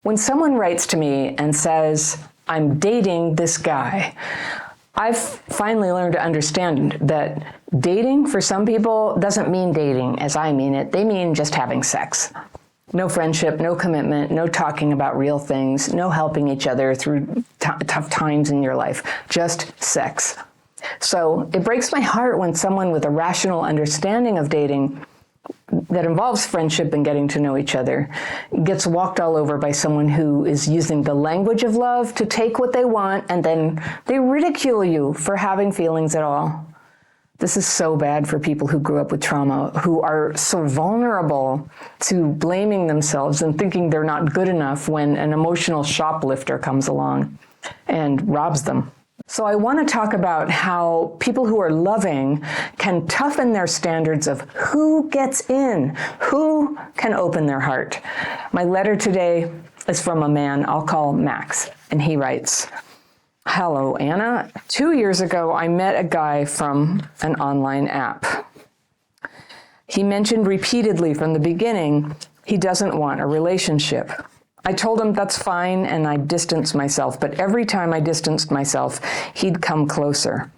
When someone writes to me and says, I'm dating this guy, I've finally learned to understand that dating for some people doesn't mean dating as I mean it. They mean just having sex. No friendship, no commitment, no talking about real things, no helping each other through tough times in your life, just sex. So it breaks my heart when someone with a rational understanding of dating that involves friendship and getting to know each other gets walked all over by someone who is using the language of love to take what they want, and then they ridicule you for having feelings at all. This is so bad for people who grew up with trauma, who are so vulnerable to blaming themselves and thinking they're not good enough when an emotional shoplifter comes along and robs them. So I want to talk about how people who are loving can toughen their standards of who gets in, who can open their heart. My letter today is from a man I'll call Max, and he writes, Hello, Anna. 2 years ago, I met a guy from an online app. He mentioned repeatedly from the beginning he doesn't want a relationship. I told him that's fine, and I distanced myself, but every time I distanced myself, he'd come closer.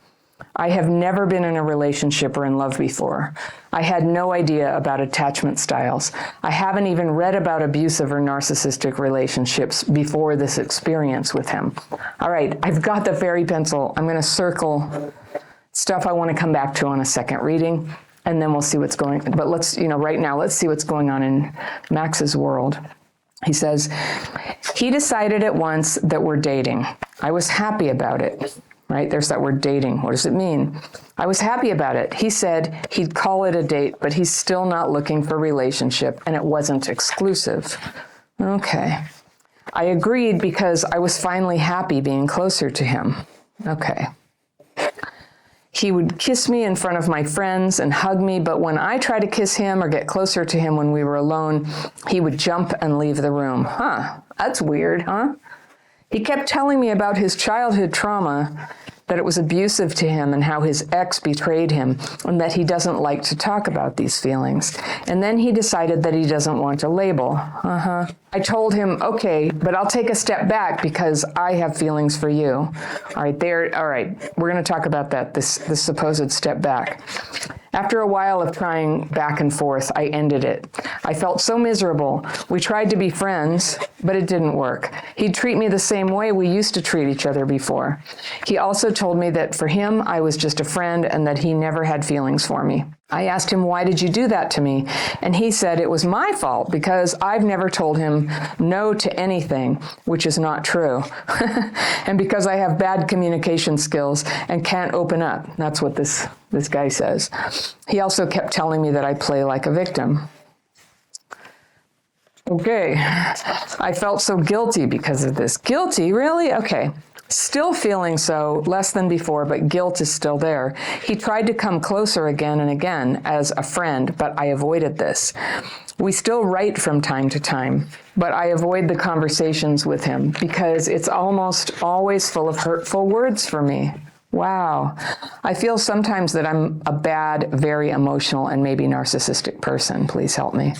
I have never been in a relationship or in love before. I had no idea about attachment styles. I haven't even read about abusive or narcissistic relationships before this experience with him. All right, I've got the fairy pencil. I'm going to circle stuff I want to come back to on a second reading, and then we'll see what's going on. But right now, let's see what's going on in Max's world. He says, he decided at once that we're dating. I was happy about it, right? There's that word dating. What does it mean? I was happy about it. He said he'd call it a date, but he's still not looking for a relationship, and it wasn't exclusive. Okay. I agreed because I was finally happy being closer to him. Okay. He would kiss me in front of my friends and hug me, but when I tried to kiss him or get closer to him when we were alone, he would jump and leave the room. Huh, that's weird, huh? He kept telling me about his childhood trauma, that it was abusive to him and how his ex betrayed him, and that he doesn't like to talk about these feelings. And then he decided that he doesn't want a label. I told him, okay, but I'll take a step back because I have feelings for you. All right, we're going to talk about that, this supposed step back. After a while of trying back and forth, I ended it. I felt so miserable. We tried to be friends, but it didn't work. He'd treat me the same way we used to treat each other before. He also told me that for him, I was just a friend and that he never had feelings for me. I asked him, why did you do that to me? And he said it was my fault because I've never told him no to anything, which is not true. And because I have bad communication skills and can't open up. That's what this guy says. He also kept telling me that I play like a victim. Okay. I felt so guilty because of this. Guilty? Really? Okay. Still feeling so, less than before, but guilt is still there. He tried to come closer again and again as a friend, but I avoided this. We still write from time to time, but I avoid the conversations with him because it's almost always full of hurtful words for me. Wow. I feel sometimes that I'm a bad, very emotional, and maybe narcissistic person. Please help me.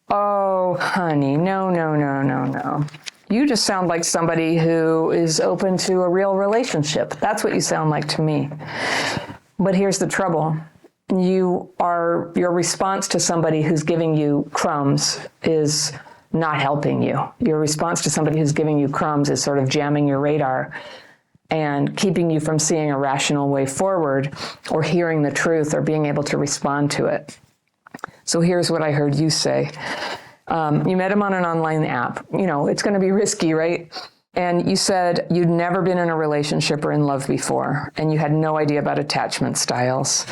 Oh, honey, no. You just sound like somebody who is open to a real relationship. That's what you sound like to me. But here's the trouble. Your response to somebody who's giving you crumbs is not helping you. Your response to somebody who's giving you crumbs is sort of jamming your radar and keeping you from seeing a rational way forward or hearing the truth or being able to respond to it. So here's what I heard you say. You met him on an online app. It's going to be risky, right? And you said you'd never been in a relationship or in love before, and you had no idea about attachment styles.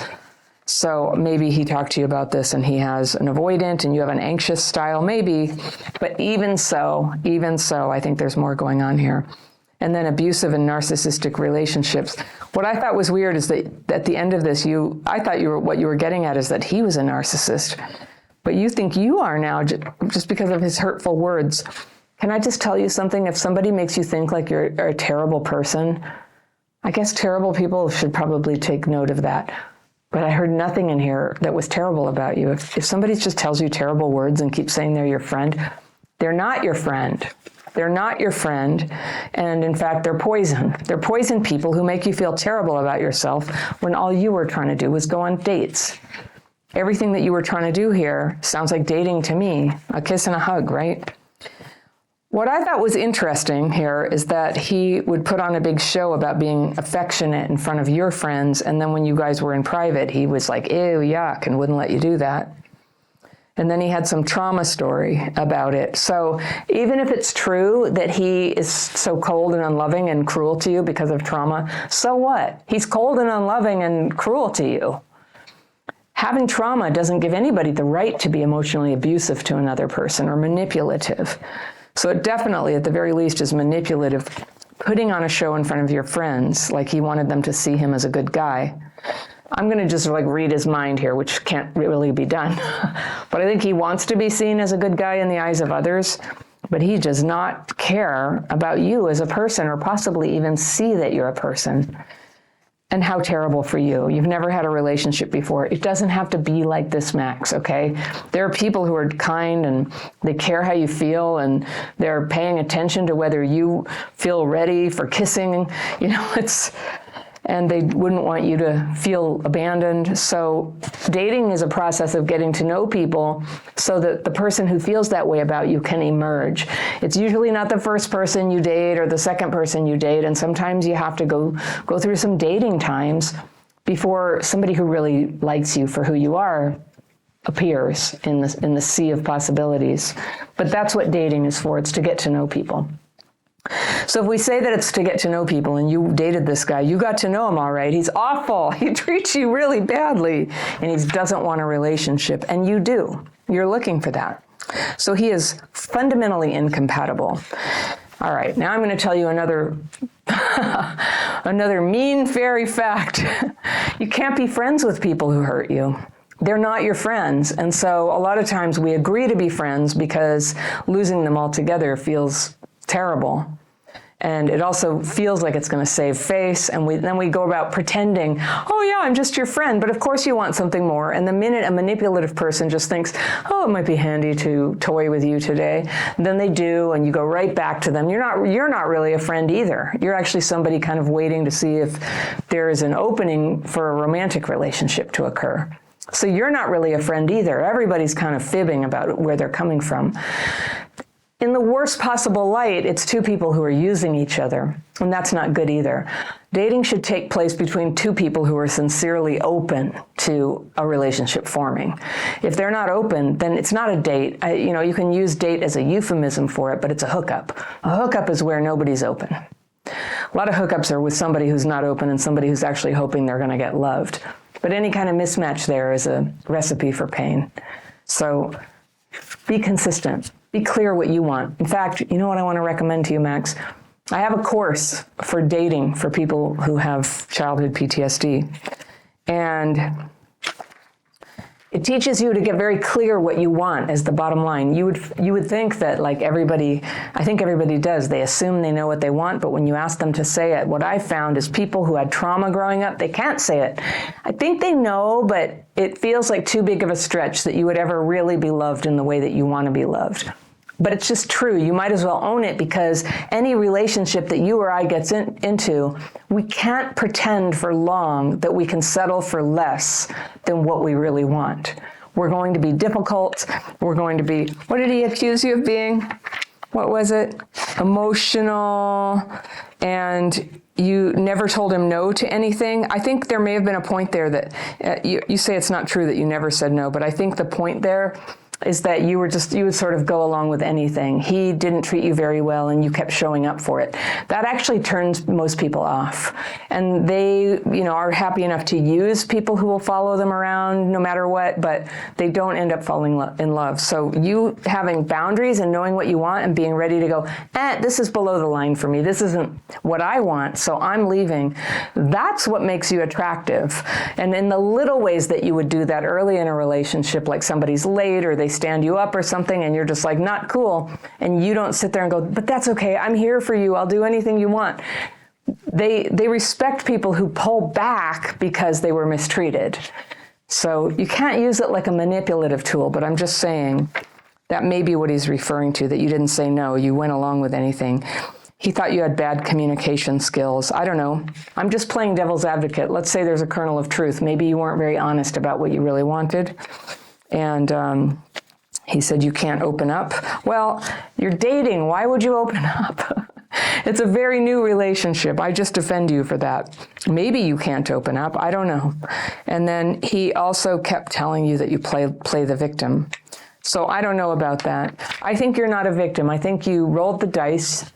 So maybe he talked to you about this and he has an avoidant and you have an anxious style, maybe. But even so, I think there's more going on here. And then abusive and narcissistic relationships. What I thought was weird is that at the end of this, I thought what you were getting at is that he was a narcissist. But you think you are now just because of his hurtful words. Can I just tell you something? If somebody makes you think like you're a terrible person, I guess terrible people should probably take note of that. But I heard nothing in here that was terrible about you. If somebody just tells you terrible words and keeps saying they're your friend, They're not your friend. They're not your friend, and in fact, they're poison. They're poison people who make you feel terrible about yourself when all you were trying to do was go on dates. Everything that you were trying to do here sounds like dating to me, a kiss and a hug, right? What I thought was interesting here is that he would put on a big show about being affectionate in front of your friends, and then when you guys were in private, he was like, ew, yuck, and wouldn't let you do that. And then he had some trauma story about it. So even if it's true that he is so cold and unloving and cruel to you because of trauma, so what? He's cold and unloving and cruel to you. Having trauma doesn't give anybody the right to be emotionally abusive to another person or manipulative. So it definitely, at the very least, is manipulative, putting on a show in front of your friends like he wanted them to see him as a good guy. I'm going to just read his mind here, which can't really be done. But I think he wants to be seen as a good guy in the eyes of others, but he does not care about you as a person or possibly even see that you're a person. And how terrible for you. You've never had a relationship before. It doesn't have to be like this, Max, okay? There are people who are kind and they care how you feel and they're paying attention to whether you feel ready for kissing. And they wouldn't want you to feel abandoned. So dating is a process of getting to know people so that the person who feels that way about you can emerge. It's usually not the first person you date or the second person you date, and sometimes you have to go through some dating times before somebody who really likes you for who you are appears in the sea of possibilities. But that's what dating is for. It's to get to know people. So if we say that it's to get to know people and you dated this guy, you got to know him all right. He's awful. He treats you really badly and he doesn't want a relationship. And you do. You're looking for that. So he is fundamentally incompatible. All right. Now I'm going to tell you another mean fairy fact. You can't be friends with people who hurt you. They're not your friends. And so a lot of times we agree to be friends because losing them altogether feels terrible. And it also feels like it's going to save face. And then we go about pretending, oh yeah, I'm just your friend. But of course you want something more. And the minute a manipulative person just thinks, oh, it might be handy to toy with you today, then they do, and you go right back to them. You're not really a friend either. You're actually somebody kind of waiting to see if there is an opening for a romantic relationship to occur. So you're not really a friend either. Everybody's kind of fibbing about where they're coming from. In the worst possible light, it's two people who are using each other, and that's not good either. Dating should take place between two people who are sincerely open to a relationship forming. If they're not open, then it's not a date. You can use date as a euphemism for it, but it's a hookup. A hookup is where nobody's open. A lot of hookups are with somebody who's not open and somebody who's actually hoping they're going to get loved. But any kind of mismatch there is a recipe for pain. So be consistent. Be clear what you want. In fact, you know what I want to recommend to you, Max? I have a course for dating for people who have childhood PTSD. And it teaches you to get very clear what you want as the bottom line. You would think that I think everybody does. They assume they know what they want, but when you ask them to say it, what I found is people who had trauma growing up, they can't say it. I think they know, but it feels like too big of a stretch that you would ever really be loved in the way that you want to be loved. But it's just true. You might as well own it, because any relationship that you or I gets into, we can't pretend for long that we can settle for less than what we really want. We're going to be difficult. We're going to be, what did he accuse you of being? What was it? Emotional. And you never told him no to anything. I think there may have been a point there that you say it's not true that you never said no, but I think the point there is that you would sort of go along with anything. He didn't treat you very well and you kept showing up for it. That actually turns most people off. And they, are happy enough to use people who will follow them around no matter what, but they don't end up falling in love. So you having boundaries and knowing what you want and being ready to go, this is below the line for me. This isn't what I want, so I'm leaving. That's what makes you attractive. And in the little ways that you would do that early in a relationship, like somebody's late or they stand you up or something and you're just like, not cool, and you don't sit there and go, but that's okay, I'm here for you, I'll do anything you want. They respect people who pull back because they were mistreated. So you can't use it like a manipulative tool, but I'm just saying, That may be what he's referring to, that you didn't say no, you went along with anything. He thought you had bad communication skills. I don't know. I'm just playing devil's advocate. Let's say there's a kernel of truth. Maybe you weren't very honest about what you really wanted. And he said, you can't open up. Well, you're dating. Why would you open up? It's a very new relationship. I just defend you for that. Maybe you can't open up. I don't know. And then he also kept telling you that you play the victim. So I don't know about that. I think you're not a victim. I think you rolled the dice.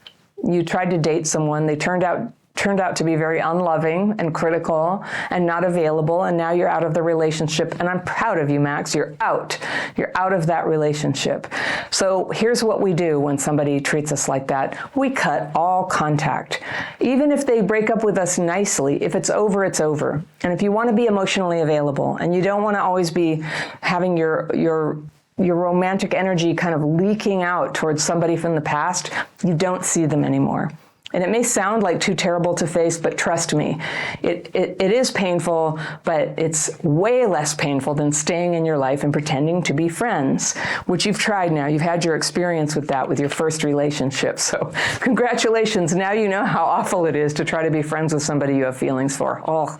You tried to date someone. They turned out to be very unloving and critical and not available, and now you're out of the relationship. And I'm proud of you, Max. You're out. You're out of that relationship. So here's what we do when somebody treats us like that. We cut all contact. Even if they break up with us nicely, if it's over, it's over. And if you want to be emotionally available and you don't want to always be having your romantic energy kind of leaking out towards somebody from the past, you don't see them anymore. And it may sound like too terrible to face, but trust me, it is painful, but it's way less painful than staying in your life and pretending to be friends, which you've tried now. You've had your experience with that with your first relationship. So congratulations. Now you know how awful it is to try to be friends with somebody you have feelings for. Oh,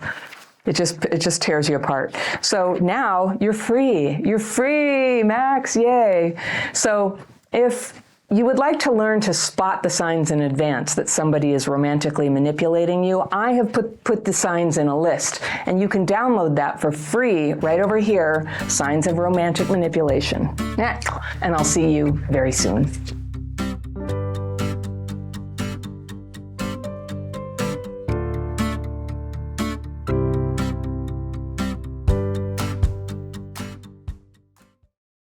it just tears you apart. So now you're free. You're free, Max. Yay. So if you would like to learn to spot the signs in advance that somebody is romantically manipulating you, I have put the signs in a list, and you can download that for free right over here, Signs of Romantic Manipulation. And I'll see you very soon.